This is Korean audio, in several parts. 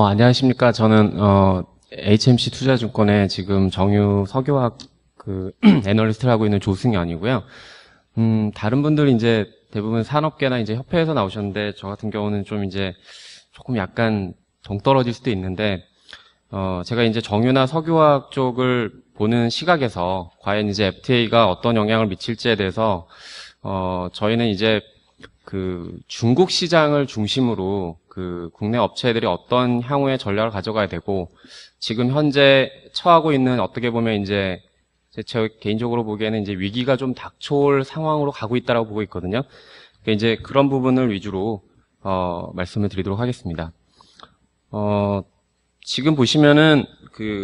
안녕하십니까. 저는, HMC 투자증권에 지금 정유 석유화학 애널리스트를 하고 있는 조승현이고요. 다른 분들이 이제 대부분 산업계나 이제 협회에서 나오셨는데, 저 같은 경우는 좀 이제 조금 약간 동떨어질 수도 있는데, 제가 이제 정유나 석유화학 쪽을 보는 시각에서 과연 이제 FTA가 어떤 영향을 미칠지에 대해서, 저희는 이제 중국 시장을 중심으로 국내 업체들이 어떤 향후의 전략을 가져가야 되고, 지금 현재 처하고 있는 어떻게 보면 이제 제 개인적으로 보기에는 이제 위기가 좀 닥쳐올 상황으로 가고 있다라고 보고 있거든요. 그러니까 이제 그런 부분을 위주로 말씀을 드리도록 하겠습니다. 지금 보시면은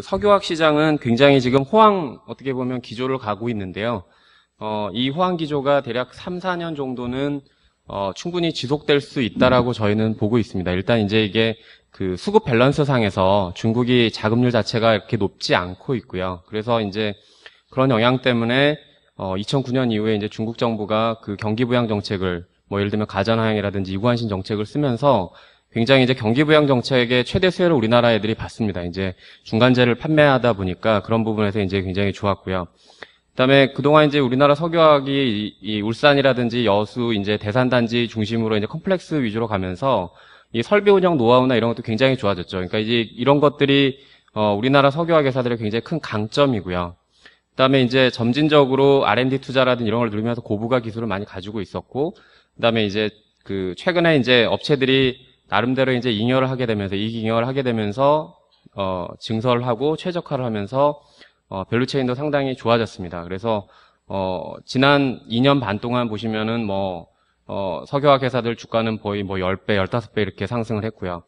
석유화학 시장은 굉장히 지금 호황 어떻게 보면 기조를 가고 있는데요. 이 호황 기조가 대략 3, 4년 정도는 충분히 지속될 수 있다라고 저희는 보고 있습니다. 일단 이제 이게 수급 밸런스 상에서 중국이 자금률 자체가 이렇게 높지 않고 있고요. 그래서 이제 그런 영향 때문에 2009년 이후에 이제 중국 정부가 경기 부양 정책을 예를 들면 가전하향이라든지 이구환신 정책을 쓰면서 굉장히 이제 경기 부양 정책의 최대 수혜를 우리나라 애들이 받습니다. 이제 중간재를 판매하다 보니까 그런 부분에서 이제 굉장히 좋았고요. 그다음에 그동안 이제 우리나라 석유화학이 이 울산이라든지 여수 이제 대산단지 중심으로 이제 컴플렉스 위주로 가면서 이 설비 운영 노하우나 이런 것도 굉장히 좋아졌죠. 그러니까 이제 이런 것들이 우리나라 석유화학 회사들의 굉장히 큰 강점이고요. 그다음에 이제 점진적으로 R&D 투자라든지 이런 걸 누리면서 고부가 기술을 많이 가지고 있었고, 그다음에 이제 최근에 이제 업체들이 나름대로 이제 잉여를 하게 되면서 이익 잉여를 하게 되면서 증설을 하고 최적화를 하면서 밸류체인도 상당히 좋아졌습니다. 그래서 지난 2년 반 동안 보시면은 석유화학 회사들 주가는 거의 10배, 15배 이렇게 상승을 했고요.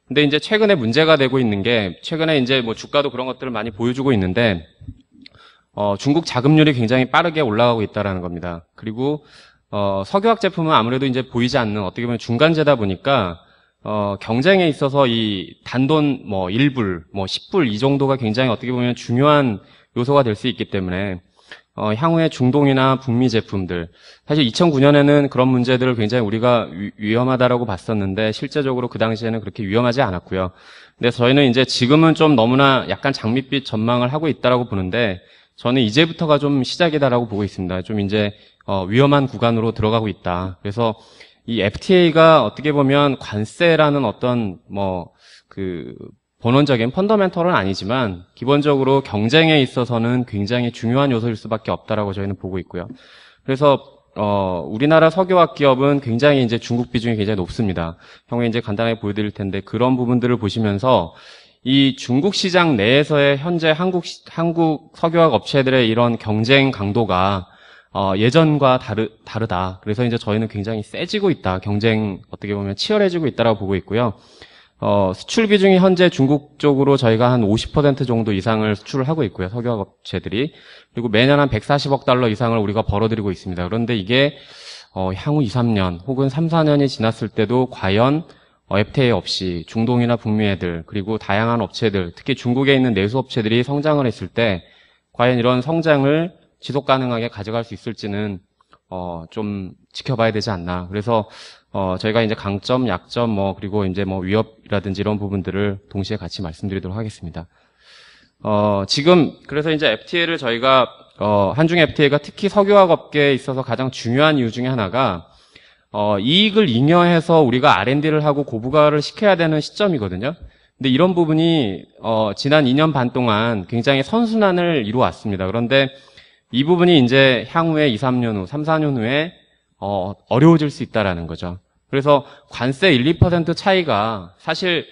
근데 이제 최근에 문제가 되고 있는 게, 최근에 이제 주가도 그런 것들을 많이 보여주고 있는데, 중국 자금률이 굉장히 빠르게 올라가고 있다라는 겁니다. 그리고 석유화학 제품은 아무래도 이제 보이지 않는 어떻게 보면 중간재다 보니까 경쟁에 있어서 이 단돈 1불, 10불 이 정도가 굉장히 어떻게 보면 중요한 요소가 될 수 있기 때문에 향후에 중동이나 북미 제품들, 사실 2009년에는 그런 문제들을 굉장히 우리가 위험하다라고 봤었는데 실제적으로 그 당시에는 그렇게 위험하지 않았고요. 근데 저희는 이제 지금은 좀 너무나 약간 장밋빛 전망을 하고 있다라고 보는데, 저는 이제부터가 좀 시작이다라고 보고 있습니다. 좀 이제 위험한 구간으로 들어가고 있다. 그래서 이 FTA가 어떻게 보면 관세라는 어떤 본원적인 펀더멘털은 아니지만 기본적으로 경쟁에 있어서는 굉장히 중요한 요소일 수밖에 없다라고 저희는 보고 있고요. 그래서 우리나라 석유화학 기업은 굉장히 이제 중국 비중이 굉장히 높습니다. 향후에 이제 간단하게 보여드릴 텐데, 그런 부분들을 보시면서 이 중국 시장 내에서의 현재 한국 석유화학 업체들의 이런 경쟁 강도가 예전과 다르다. 그래서 이제 저희는 굉장히 세지고 있다. 경쟁 어떻게 보면 치열해지고 있다라고 보고 있고요. 수출 비중이 현재 중국 쪽으로 저희가 한 50% 정도 이상을 수출을 하고 있고요. 석유화학 업체들이. 그리고 매년 한 140억 달러 이상을 우리가 벌어들이고 있습니다. 그런데 이게 향후 2, 3년 혹은 3, 4년이 지났을 때도 과연 FTA 없이 중동이나 북미 애들, 그리고 다양한 업체들, 특히 중국에 있는 내수 업체들이 성장을 했을 때 과연 이런 성장을 지속 가능하게 가져갈 수 있을지는 좀 지켜봐야 되지 않나. 그래서 저희가 이제 강점, 약점, 그리고 이제 위협이라든지 이런 부분들을 동시에 같이 말씀드리도록 하겠습니다. 지금 그래서 이제 FTA를 저희가 한중 FTA가 특히 석유화학 업계에 있어서 가장 중요한 이유 중에 하나가 이익을 잉여해서 우리가 R&D를 하고 고부가를 시켜야 되는 시점이거든요. 근데 이런 부분이 지난 2년 반 동안 굉장히 선순환을 이루어왔습니다. 그런데 이 부분이 이제 향후에 2, 3년 후, 3, 4년 후에 어려워질 수 있다라는 거죠. 그래서 관세 1, 2% 차이가 사실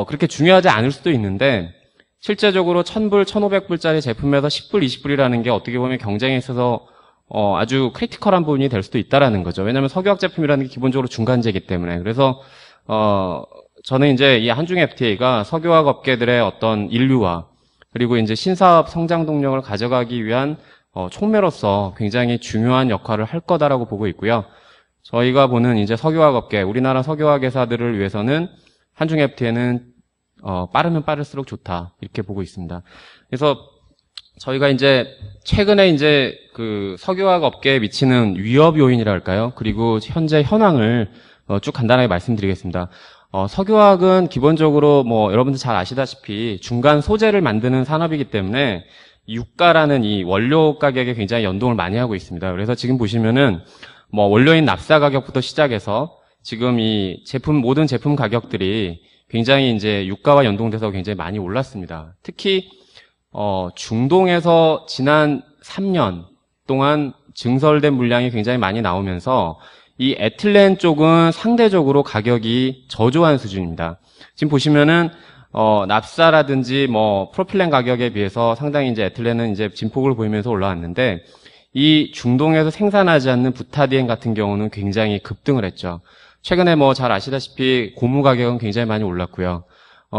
그렇게 중요하지 않을 수도 있는데, 실제적으로 1000불, 1500불짜리 제품에서 10불, 20불이라는 게 어떻게 보면 경쟁에 있어서 아주 크리티컬한 부분이 될 수도 있다라는 거죠. 왜냐하면 석유화학 제품이라는 게 기본적으로 중간재이기 때문에. 그래서 저는 이제 이 한중 FTA가 석유화학 업계들의 어떤 인류화, 그리고 이제 신사업 성장 동력을 가져가기 위한 촉매로서 굉장히 중요한 역할을 할 거다라고 보고 있고요. 저희가 보는 이제 석유화학 업계, 우리나라 석유화학 회사들을 위해서는 한중 FTA는 빠르면 빠를수록 좋다, 이렇게 보고 있습니다. 그래서 저희가 이제 최근에 이제 석유화학 업계에 미치는 위협 요인이랄까요? 그리고 현재 현황을 쭉 간단하게 말씀드리겠습니다. 석유화학은 기본적으로 뭐 여러분들 잘 아시다시피 중간 소재를 만드는 산업이기 때문에 유가라는 이 원료 가격에 굉장히 연동을 많이 하고 있습니다. 그래서 지금 보시면은 뭐 원료인 납사 가격부터 시작해서 지금 이 모든 제품 가격들이 굉장히 이제 유가와 연동돼서 굉장히 많이 올랐습니다. 특히 중동에서 지난 3년 동안 증설된 물량이 굉장히 많이 나오면서 이 에틸렌 쪽은 상대적으로 가격이 저조한 수준입니다. 지금 보시면은 납사라든지 뭐 프로필렌 가격에 비해서 상당히 이제 에틸렌은 이제 진폭을 보이면서 올라왔는데 이 중동에서 생산하지 않는 부타디엔 같은 경우는 굉장히 급등을 했죠. 최근에 뭐 잘 아시다시피 고무 가격은 굉장히 많이 올랐고요.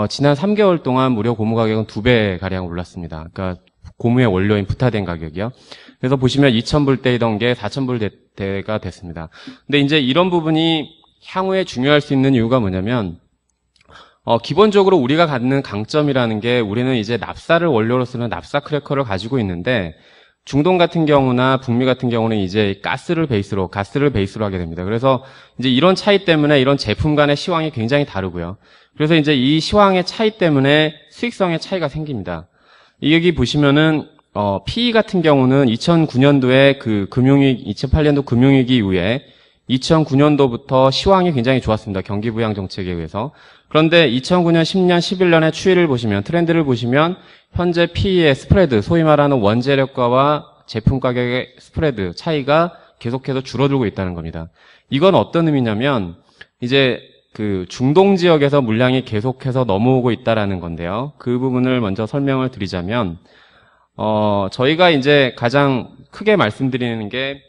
지난 3개월 동안 무려 고무 가격은 2배 가량 올랐습니다. 그러니까 고무의 원료인 부타디엔 가격이요. 그래서 보시면 2,000불대이던 게 4,000불대가 됐습니다. 근데 이제 이런 부분이 향후에 중요할 수 있는 이유가 뭐냐면 기본적으로 우리가 갖는 강점이라는 게 우리는 이제 납사를 원료로 쓰는 납사 크래커를 가지고 있는데 중동 같은 경우나 북미 같은 경우는 이제 가스를 베이스로 하게 됩니다. 그래서 이제 이런 차이 때문에 이런 제품 간의 시황이 굉장히 다르고요. 그래서 이제 이 시황의 차이 때문에 수익성의 차이가 생깁니다. 여기 보시면은 PE 같은 경우는 2009년도에 그 2008년도 금융위기 이후에 2009년도부터 시황이 굉장히 좋았습니다. 경기부양 정책에 의해서. 그런데 2009년, 10년, 11년의 추이를 보시면, 트렌드를 보시면 현재 PE의 스프레드, 소위 말하는 원재료가와 제품 가격의 스프레드 차이가 계속해서 줄어들고 있다는 겁니다. 이건 어떤 의미냐면 이제 그 중동 지역에서 물량이 계속해서 넘어오고 있다라는 건데요. 그 부분을 먼저 설명을 드리자면 저희가 이제 가장 크게 말씀드리는 게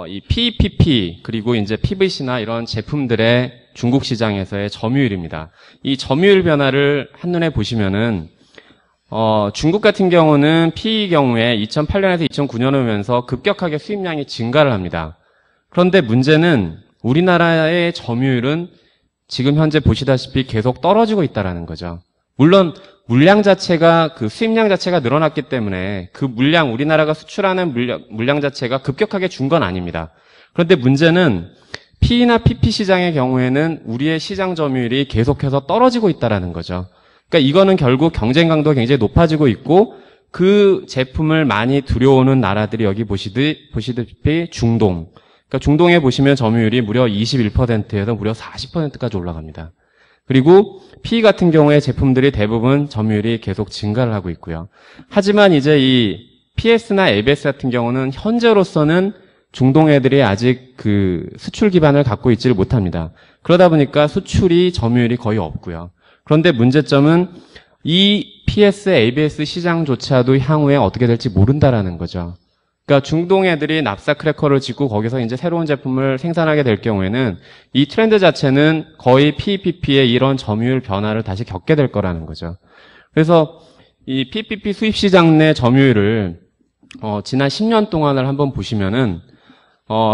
이 PEPP 그리고 이제 PVC나 이런 제품들의 중국 시장에서의 점유율입니다. 이 점유율 변화를 한눈에 보시면은 중국 같은 경우는 PE 경우에 2008년에서 2009년 오면서 급격하게 수입량이 증가를 합니다. 그런데 문제는 우리나라의 점유율은 지금 현재 보시다시피 계속 떨어지고 있다라는 거죠. 물론 물량 자체가 그 수입량 자체가 늘어났기 때문에 그 물량 우리나라가 수출하는 물량 자체가 급격하게 준 건 아닙니다. 그런데 문제는 P나 PP 시장의 경우에는 우리의 시장 점유율이 계속해서 떨어지고 있다라는 거죠. 그러니까 이거는 결국 경쟁 강도가 굉장히 높아지고 있고 그 제품을 많이 들여오는 나라들이 여기 보시다시피 중동. 그러니까 중동에 보시면 점유율이 무려 21%에서 무려 40%까지 올라갑니다. 그리고 PE 같은 경우에 제품들이 대부분 점유율이 계속 증가를 하고 있고요. 하지만 이제 이 PS나 ABS 같은 경우는 현재로서는 중동 애들이 아직 그 수출 기반을 갖고 있지를 못합니다. 그러다 보니까 수출이 점유율이 거의 없고요. 그런데 문제점은 이 PS, ABS 시장조차도 향후에 어떻게 될지 모른다라는 거죠. 그러니까 중동 애들이 납사 크래커를 짓고 거기서 이제 새로운 제품을 생산하게 될 경우에는 이 트렌드 자체는 거의 PEPP의 이런 점유율 변화를 다시 겪게 될 거라는 거죠. 그래서 이 PEPP 수입 시장 내 점유율을 지난 10년 동안을 한번 보시면은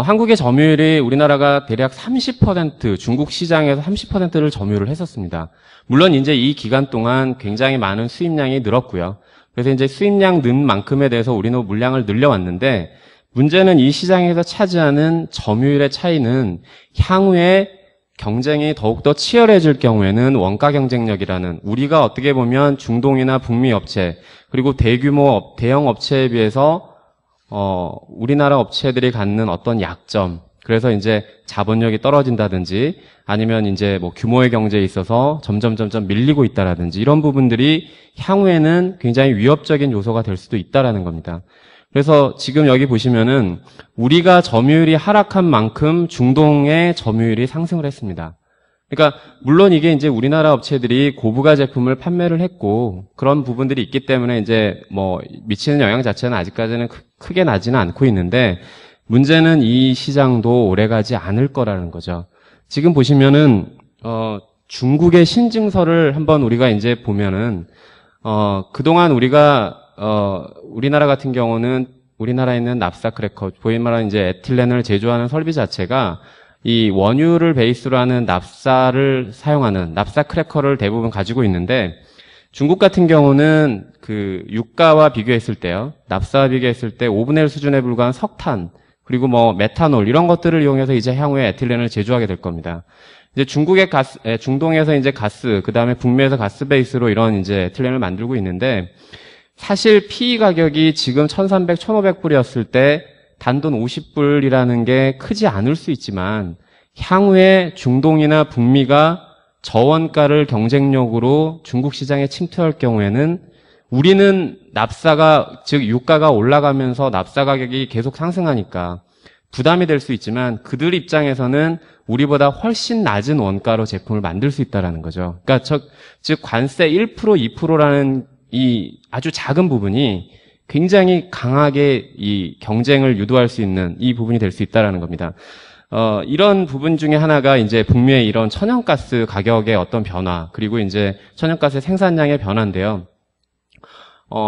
한국의 점유율이 우리나라가 대략 30% 중국 시장에서 30%를 점유를 했었습니다. 물론 이제 이 기간 동안 굉장히 많은 수입량이 늘었고요. 그래서 이제 수입량 는 만큼에 대해서 우리는 물량을 늘려왔는데 문제는 이 시장에서 차지하는 점유율의 차이는 향후에 경쟁이 더욱더 치열해질 경우에는 원가 경쟁력이라는 우리가 어떻게 보면 중동이나 북미 업체 그리고 대규모 대형 업체에 비해서 우리나라 업체들이 갖는 어떤 약점 그래서 이제 자본력이 떨어진다든지 아니면 이제 뭐 규모의 경제에 있어서 점점 밀리고 있다라든지 이런 부분들이 향후에는 굉장히 위협적인 요소가 될 수도 있다라는 겁니다. 그래서 지금 여기 보시면은 우리가 점유율이 하락한 만큼 중동의 점유율이 상승을 했습니다. 그러니까 물론 이게 이제 우리나라 업체들이 고부가 제품을 판매를 했고 그런 부분들이 있기 때문에 이제 뭐 미치는 영향 자체는 아직까지는 크게 나지는 않고 있는데 문제는 이 시장도 오래가지 않을 거라는 거죠. 지금 보시면은 중국의 신증설을 한번 우리가 이제 보면은 그동안 우리나라 같은 경우는 우리나라에 있는 납사 크래커, 보이 말하는 이제 에틸렌을 제조하는 설비 자체가 이 원유를 베이스로 하는 납사를 사용하는 납사 크래커를 대부분 가지고 있는데 중국 같은 경우는 그 유가와 비교했을 때요. 납사와 비교했을 때 5분의 1 수준에 불과한 석탄 그리고 뭐 메탄올 이런 것들을 이용해서 이제 향후에 에틸렌을 제조하게 될 겁니다. 이제 중동에서 이제 가스, 그 다음에 북미에서 가스 베이스로 이런 이제 에틸렌을 만들고 있는데, 사실 PE 가격이 지금 1,300, 1,500불이었을 때 단돈 50불이라는 게 크지 않을 수 있지만, 향후에 중동이나 북미가 저원가를 경쟁력으로 중국 시장에 침투할 경우에는 우리는 납사가, 즉 유가가 올라가면서 납사 가격이 계속 상승하니까 부담이 될 수 있지만 그들 입장에서는 우리보다 훨씬 낮은 원가로 제품을 만들 수 있다는 거죠. 그러니까 즉 관세 1%, 2%라는 이 아주 작은 부분이 굉장히 강하게 이 경쟁을 유도할 수 있는 이 부분이 될 수 있다는 겁니다. 이런 부분 중에 하나가 이제 북미의 이런 천연가스 가격의 어떤 변화, 그리고 이제 천연가스 생산량의 변화인데요.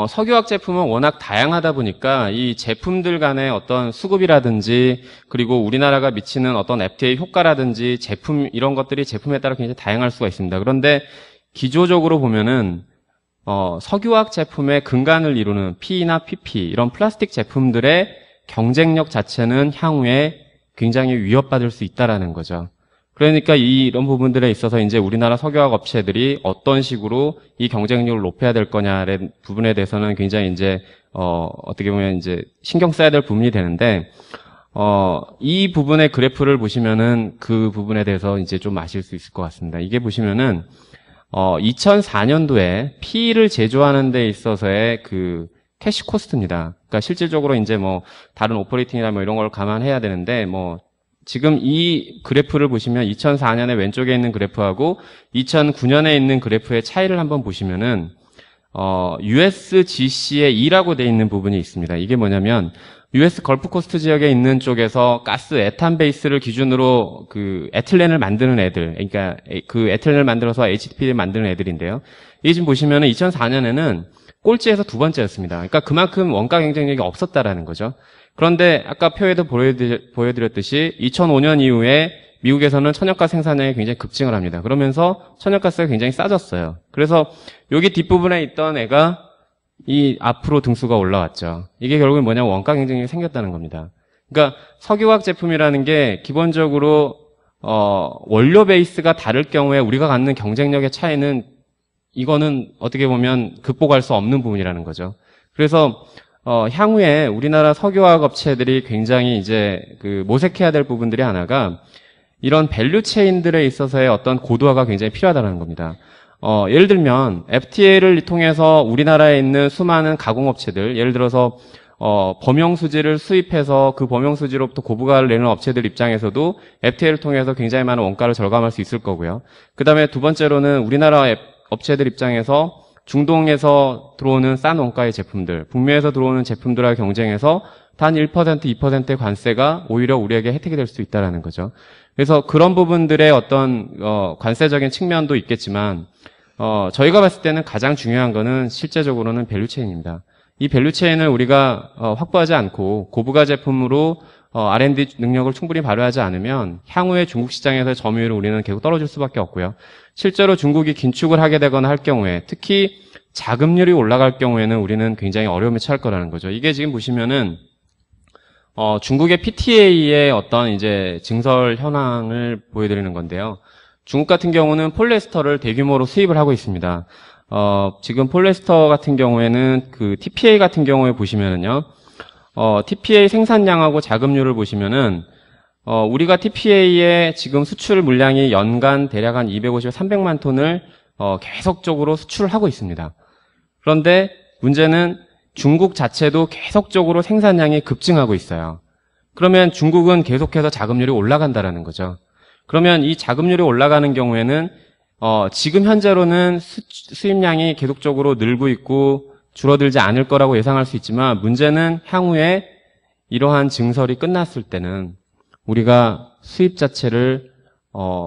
석유화학 제품은 워낙 다양하다 보니까 이 제품들 간의 어떤 수급이라든지, 그리고 우리나라가 미치는 어떤 FTA 효과라든지 제품, 이런 것들이 제품에 따라 굉장히 다양할 수가 있습니다. 그런데 기조적으로 보면은 석유화학 제품의 근간을 이루는 PE나 PP, 이런 플라스틱 제품들의 경쟁력 자체는 향후에 굉장히 위협받을 수 있다라는 거죠. 그러니까 이런 부분들에 있어서 이제 우리나라 석유화학 업체들이 어떤 식으로 이 경쟁력을 높여야 될 거냐의 부분에 대해서는 굉장히 이제 어떻게 보면 이제 신경 써야 될 부분이 되는데, 이 부분의 그래프를 보시면은 그 부분에 대해서 이제 좀 아실 수 있을 것 같습니다. 이게 보시면은 2004년도에 PE를 제조하는 데 있어서의 그 캐시 코스트입니다. 그러니까 실질적으로 이제 뭐 다른 오퍼레이팅이나 뭐 이런 걸 감안해야 되는데, 뭐 지금 이 그래프를 보시면 2004년에 왼쪽에 있는 그래프하고 2009년에 있는 그래프의 차이를 한번 보시면은 USGC의 2라고 돼 있는 부분이 있습니다. 이게 뭐냐면 US 걸프 코스트 지역에 있는 쪽에서 가스 에탄 베이스를 기준으로 그 에틸렌을 만드는 애들, 그러니까 그 에틸렌을 만들어서 HDP를 만드는 애들인데요. 이게 지금 보시면은 2004년에는 꼴찌에서 두 번째였습니다. 그러니까 그만큼 원가 경쟁력이 없었다라는 거죠. 그런데 아까 표에도 보여드렸듯이 2005년 이후에 미국에서는 천연가스 생산량이 굉장히 급증을 합니다. 그러면서 천연가스가 굉장히 싸졌어요. 그래서 여기 뒷부분에 있던 애가 이 앞으로 등수가 올라왔죠. 이게 결국은 뭐냐면 원가 경쟁력이 생겼다는 겁니다. 그러니까 석유화학 제품이라는 게 기본적으로 원료 베이스가 다를 경우에 우리가 갖는 경쟁력의 차이는, 이거는 어떻게 보면 극복할 수 없는 부분이라는 거죠. 그래서 향후에 우리나라 석유화학 업체들이 굉장히 이제 그 모색해야 될 부분들이 하나가 이런 밸류 체인들에 있어서의 어떤 고도화가 굉장히 필요하다는 겁니다. 예를 들면 FTA를 통해서 우리나라에 있는 수많은 가공업체들, 예를 들어서 범용수지를 수입해서 그 범용수지로부터 고부가를 내는 업체들 입장에서도 FTA를 통해서 굉장히 많은 원가를 절감할 수 있을 거고요. 그 다음에 두 번째로는 우리나라 업체들 입장에서 중동에서 들어오는 싼 원가의 제품들, 북미에서 들어오는 제품들과 경쟁해서 단 1%, 2%의 관세가 오히려 우리에게 혜택이 될 수 있다는 거죠. 그래서 그런 부분들의 어떤 관세적인 측면도 있겠지만 저희가 봤을 때는 가장 중요한 거는 실제적으로는 밸류체인입니다. 이 밸류체인을 우리가 확보하지 않고 고부가 제품으로 R&D 능력을 충분히 발휘하지 않으면 향후에 중국 시장에서 점유율을 우리는 계속 떨어질 수밖에 없고요. 실제로 중국이 긴축을 하게 되거나 할 경우에, 특히 자금률이 올라갈 경우에는 우리는 굉장히 어려움에 처할 거라는 거죠. 이게 지금 보시면은 중국의 PTA의 어떤 이제 증설 현황을 보여드리는 건데요. 중국 같은 경우는 폴리에스터를 대규모로 수입을 하고 있습니다. 지금 폴리에스터 같은 경우에는 그 TPA 같은 경우에 보시면은요, TPA 생산량하고 자금률을 보시면은 우리가 TPA의 지금 수출 물량이 연간 대략 한 250, 300만 톤을 계속적으로 수출을 하고 있습니다. 그런데 문제는 중국 자체도 계속적으로 생산량이 급증하고 있어요. 그러면 중국은 계속해서 자금률이 올라간다라는 거죠. 그러면 이 자금률이 올라가는 경우에는 지금 현재로는 수입량이 계속적으로 늘고 있고 줄어들지 않을 거라고 예상할 수 있지만, 문제는 향후에 이러한 증설이 끝났을 때는 우리가 수입 자체를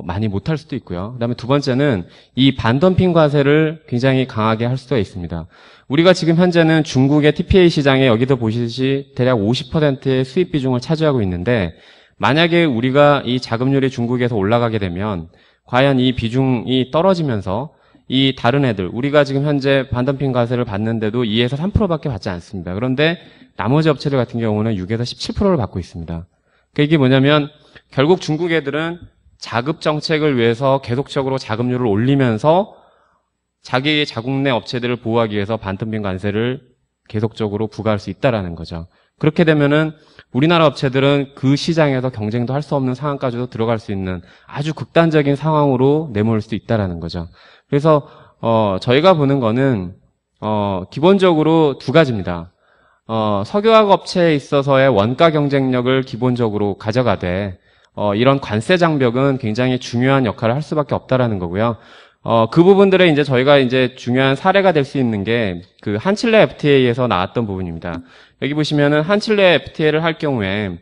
많이 못할 수도 있고요. 그다음에 두 번째는 이 반덤핑 과세를 굉장히 강하게 할 수가 있습니다. 우리가 지금 현재는 중국의 TPA 시장에 여기서 보시듯이 대략 50%의 수입 비중을 차지하고 있는데, 만약에 우리가 이 자금률이 중국에서 올라가게 되면 과연 이 비중이 떨어지면서 이 다른 애들, 우리가 지금 현재 반덤핑 과세를 받는데도 2에서 3%밖에 받지 않습니다. 그런데 나머지 업체들 같은 경우는 6에서 17%를 받고 있습니다. 그러니까 이게 뭐냐면 결국 중국 애들은 자급 정책을 위해서 계속적으로 자급률을 올리면서 자기 자국 내 업체들을 보호하기 위해서 반덤핑 관세를 계속적으로 부과할 수 있다라는 거죠. 그렇게 되면은 우리나라 업체들은 그 시장에서 경쟁도 할 수 없는 상황까지도 들어갈 수 있는 아주 극단적인 상황으로 내몰 수 있다라는 거죠. 그래서 저희가 보는 거는 기본적으로 두 가지입니다. 석유화학 업체에 있어서의 원가 경쟁력을 기본적으로 가져가되 이런 관세 장벽은 굉장히 중요한 역할을 할 수밖에 없다라는 거고요. 그 부분들에 이제 저희가 이제 중요한 사례가 될 수 있는 게 그 한칠레 FTA에서 나왔던 부분입니다. 여기 보시면은 한칠레 FTA를 할 경우에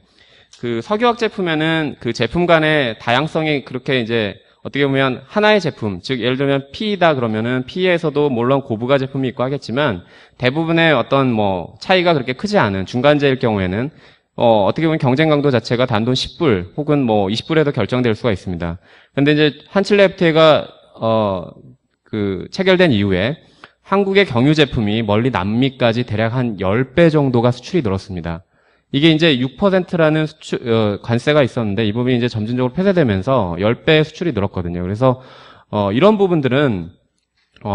그 석유화학 제품에는 그 제품 간의 다양성이 그렇게 이제 어떻게 보면 하나의 제품, 즉 예를 들면 P이다 그러면은 P에서도 물론 고부가 제품이 있고 하겠지만 대부분의 어떤 뭐 차이가 그렇게 크지 않은 중간재일 경우에는 어떻게 보면 경쟁 강도 자체가 단돈 10불 혹은 뭐 20불에도 결정될 수가 있습니다. 그런데 이제 한칠레 FTA가 체결된 이후에 한국의 경유 제품이 멀리 남미까지 대략 한 10배 정도가 수출이 늘었습니다. 이게 이제 6%라는 관세가 있었는데 이 부분이 이제 점진적으로 폐쇄되면서 10배 수출이 늘었거든요. 그래서 이런 부분들은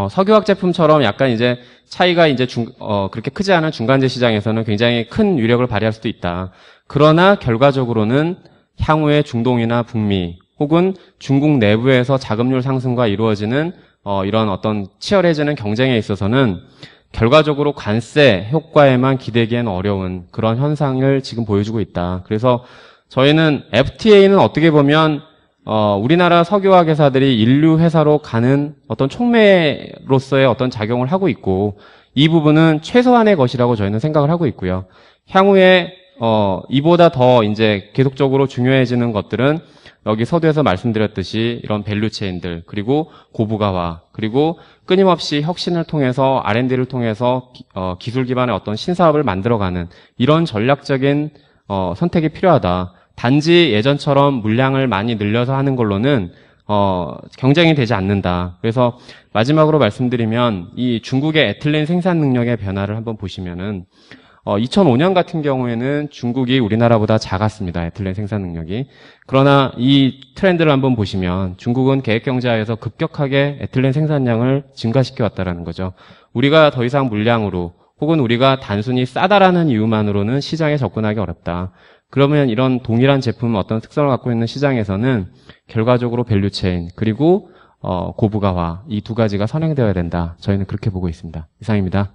석유화학 제품처럼 약간 이제 차이가 이제 그렇게 크지 않은 중간재 시장에서는 굉장히 큰 위력을 발휘할 수도 있다. 그러나 결과적으로는 향후에 중동이나 북미 혹은 중국 내부에서 자급률 상승과 이루어지는 이런 어떤 치열해지는 경쟁에 있어서는 결과적으로 관세 효과에만 기대기엔 어려운 그런 현상을 지금 보여주고 있다. 그래서 저희는 FTA는 어떻게 보면 우리나라 석유화학 회사들이 인류 회사로 가는 어떤 촉매로서의 어떤 작용을 하고 있고 이 부분은 최소한의 것이라고 저희는 생각을 하고 있고요. 향후에 이보다 더 이제 계속적으로 중요해지는 것들은 여기 서두에서 말씀드렸듯이 이런 밸류체인들 그리고 고부가화 그리고 끊임없이 혁신을 통해서 R&D를 통해서 기술 기반의 어떤 신사업을 만들어가는 이런 전략적인 선택이 필요하다. 단지 예전처럼 물량을 많이 늘려서 하는 걸로는 경쟁이 되지 않는다. 그래서 마지막으로 말씀드리면 이 중국의 에틸렌 생산 능력의 변화를 한번 보시면은 2005년 같은 경우에는 중국이 우리나라보다 작았습니다. 에틸렌 생산 능력이. 그러나 이 트렌드를 한번 보시면 중국은 계획경제하에서 급격하게 에틸렌 생산량을 증가시켜 왔다는 거죠. 우리가 더 이상 물량으로 혹은 우리가 단순히 싸다라는 이유만으로는 시장에 접근하기 어렵다. 그러면 이런 동일한 제품 어떤 특성을 갖고 있는 시장에서는 결과적으로 밸류체인 그리고 고부가화 이 두 가지가 선행되어야 된다. 저희는 그렇게 보고 있습니다. 이상입니다.